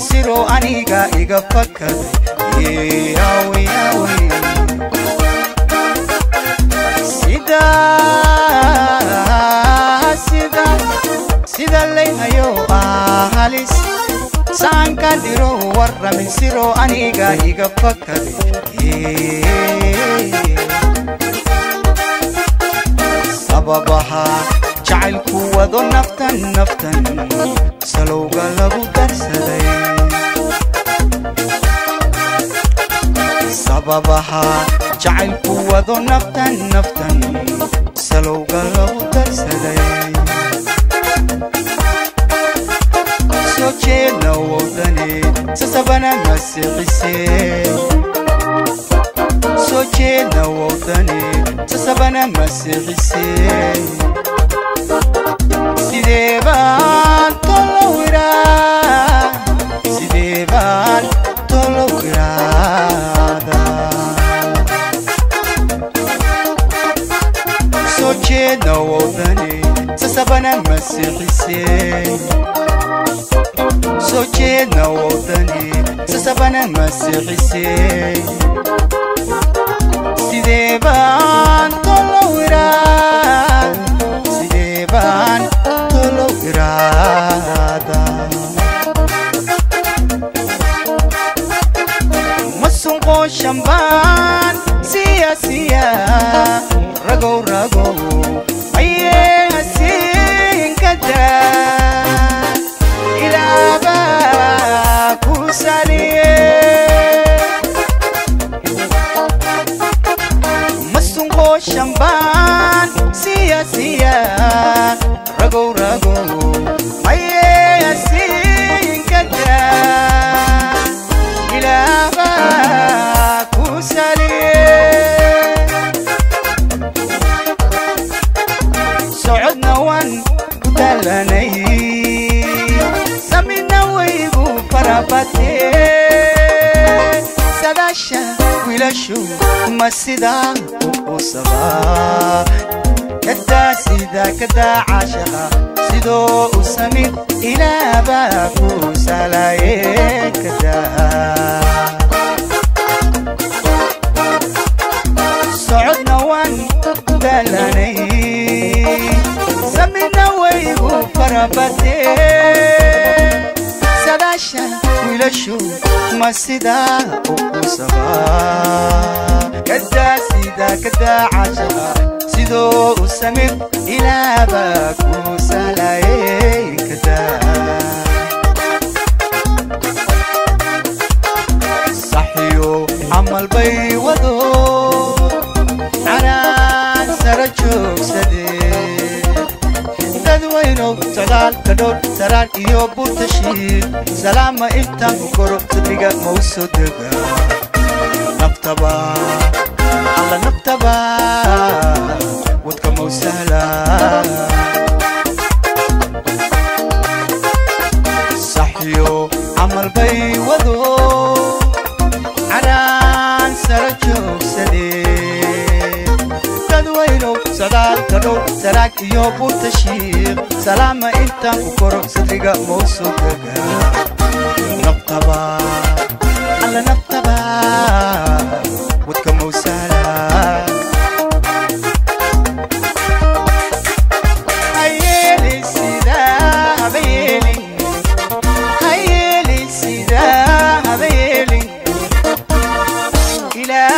Siro aniga iga fakad yawi yawi sida leeyayo halis sanka diro warra min siro aniga iga fakad sababaha jacaylku wado naftan salowga lagu darsaday sababaha jacaylku wado naftan salowga lagu darsaday soo jeedna wadani sasabana masixisay soo jeedna wadani sasabana masixisay sideebaan tolowiraada soo jeedna wadani sasabana masixisay soo jeedna wadani sasabana masixisay sideebaan tolowiraada masunqo shambaan siya ragow aye hasin kada ilaba kusaliye masunqo shambaan siya ragow aye hasin kada ilaba kusaliye socodna waan ku dalanay samina waygu farabate sadasha wiilashu ma sidaa u sabaa كدا سيدا كدا عاشقا سيدو سمير إلى باكو سلاي كدا صعدنا وان دلاني زمنا ويغو فربتي سداشا ويلشو ما سيدا وصبا كدا سيدا كدا عاشقا سيدو سمير إلى باكو سلاي كدا صحيو عمل بي ودو عران سرجوك سديد دادوينو تغال كدور سران إيو بورتشيد سلامة إبتان وكورو تدريقا موسو دقا نبتبا الله نبتبا ودكم وسهلا صحيو عمل بي وذو عران سرجوك سديد تدوينو سدال كدور سراك يو بورتشير سلامة انتا وكورو صدريقا موسو دقا نبتبا الله نبتبا ودكم وسهلا إلى